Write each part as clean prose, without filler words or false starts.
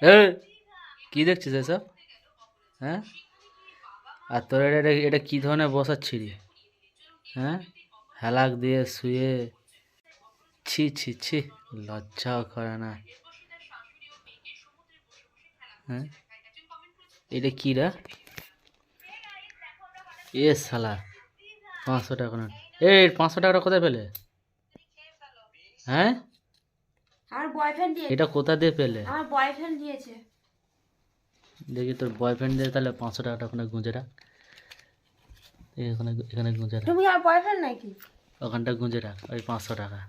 এ কি দেখছিস এসব? হ্যাঁ, আর তোর এটা কি ধরনের বসাচ্ছিলি? হ্যাঁ, হেলাক দিয়ে শুয়ে, ছি ছি ছি, লজ্জাও করে না। হ্যাঁ, এটা কি রে? এ শালা, 500 টাকা নোট। এই 500 টাকাটা কোথায় পেলে? হ্যাঁ, আমার বয়ফ্রেন্ড দিয়েছে। এটা কোথা দিয়ে পেলে? আমার বয়ফ্রেন্ড দিয়েছে। দেখি তোর বয়ফ্রেন্ড দিয়ে তাহলে 500 টাকাটা ওখানে গুঁজে রাখ। এখানে এখানে গুঁজে রাখ, তুমি কি আমার বয়ফ্রেন্ড নাকি? ওখানটা গুঁজে রাখ। ওই 500 টাকা,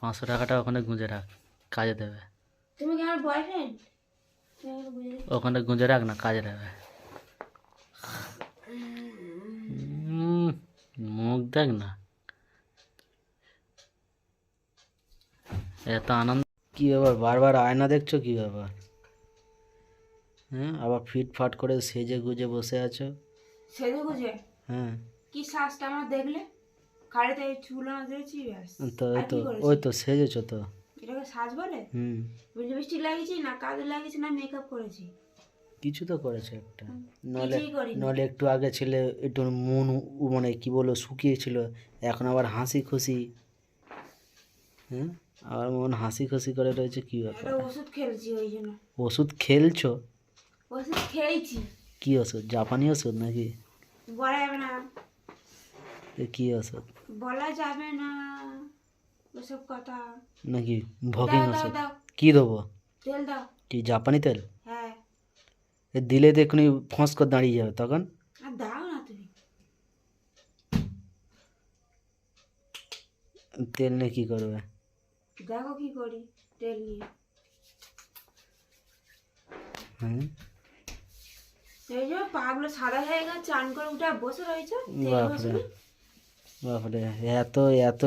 500 টাকাটা ওখানে গুঁজে রাখ, কাজে দেবে। তুমি কি আমার বয়ফ্রেন্ড? ওখানে গুঁজে রাখ না, কাজে দেবে। মুখ দেখ না, এত আনন্দ। কি ব্যাপার, বারবার আয়না দেখছো কি ব্যাপার? হ্যাঁ, আবার ফিট ফাট করে সেজে গুজে বসে আছো। সেজে গুজে হ্যাঁ, কি শ্বাসটা আমার দেখলে? খাড়িতে এই চুল আমার দিয়েছি ব্যাস। তো আর কি করেছি? ওই তো সেজেছো তো। এটাকে সাজ বলে? হুম, লিপস্টিক লাগিয়েছি না কাজল লাগিয়েছি না মেকআপ করেছি? কিছু তো করেছো একটা। নলে কিছুই করিনি। নলে একটু আগে ছেলে একটু মন মানে কি বলবো শুকিয়েছিল, এখন আবার হাসি খুশি। হ্যাঁ, আবার মন হাসি খুশি করে রয়েছে, কি ব্যাপার? একটা ওষুধ খেয়েছি ওই জন্য। ওষুধ খেলছো? ওষুধ খেয়েছি। কি ওষুধ, জাপানি ওষুধ নাকি? বলা যাবে না। কি ওষুধ? বলা যাবে না ওসব কথা। নাকি ভকিং দাও দাও ওষুধ? দাও কি দেবো? তেল দাও। কি জাপানি তেল? হ্যাঁ। এ দিলে তো এক্ষুনি ফোঁস করে দাঁড়িয়ে যাবে তখন। আর দাও না তুমি। তেল নিয়ে কী করবে? দেখো কি করি তেল নিয়ে। হ্যাঁ, এই যে পাগুলো সাদা হয়ে গেছে, চান করে উঠে বসে রয়েছে তেল বাপরে ঘষে। বাপরে, এত এত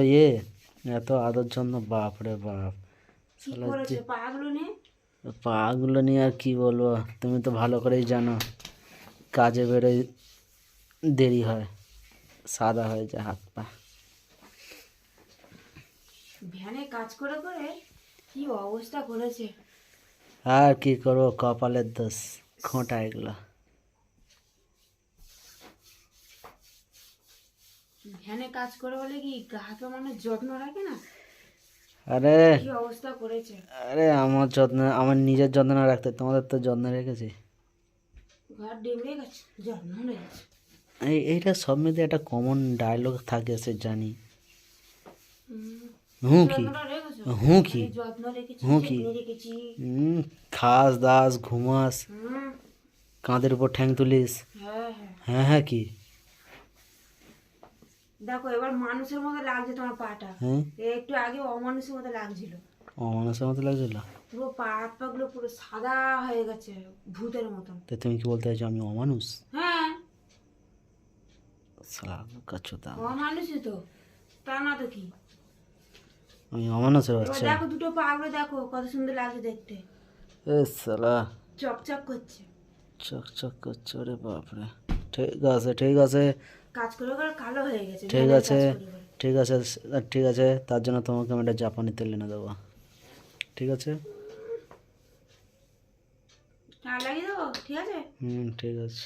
এত আদর জন্য, বাপরে বাপ। কি শালা করেছে পাগুলো নিয়ে? পাগুলো নিয়ে আর কি বলবো, তুমি তো ভালো করেই জানো কাজে বেরোয় দেরি হয়, সাদা হয়ে যায় হাত পা। ভ্যানে কাজ করে করে কি অবস্থা করেছে। আর কি করবো, কপালের দোষ, খোঁটা এগুলো। ভ্যানে কাজ করে বলে কি হাতে মানুষ যত্ন রাখে না? আরে কি অবস্থা করেছে। আরে আমার যত্ন, আমার নিজের যত্ন না রাখতে তোমাদের তো যত্ন রেখেছি। ঘর ডেবড়ে গেছে, যত্ন রেখেছে। এইটা সব মেয়েদের একটা কমন ডায়লগ থাকে, সে জানি। হুম, হুঁ কি, যত্নটা রেখেছো? হুঁ কি, আমি যত্ন রেখেছি, হুঁ কি? যত্ন রেখেছি। খাস দাস ঘুমাস, হুম, কাঁধের উপর ঠ্যাং তুলিস। হ্যাঁ হ্যাঁ। হ্যাঁ হ্যাঁ কি? দেখো এবার মানুষের মতো লাগছে তোমার পাটা। হ্যাঁ, একটু আগে অমানুষের মতো লাগছিল। অমানুষের মতো লাগছিল। পুরো পা হাত পাগুলো পুরো সাদা হয়ে গেছে, ভূতের মতন। তো তুমি কি বলতে চাইছো আমি অমানুষ? হ্যাঁ, সালা কাচ্চুদা, অমানুষই তো, তা না তো কি। আমি অমানুষের এবার বাচ্চা? দেখো দুটো পাগুলো দেখো কত সুন্দর লাগছে দেখতে, এ সালা, চকচক করছে। চক চক করছে, ওরে বাপরে। ঠিক আছে ঠিক আছে কাজ করে করে কালো হয়ে গেছে ঠিক ভ্যানের আছে কাজ করে করে। ঠিক আছে ঠিক আছে, তার জন্য তোমাকে আমি একটা জাপানি তেল এনে দেবো, ঠিক আছে? আর লাগিয়ে দেবো, ঠিক আছে। ঠিক আছে।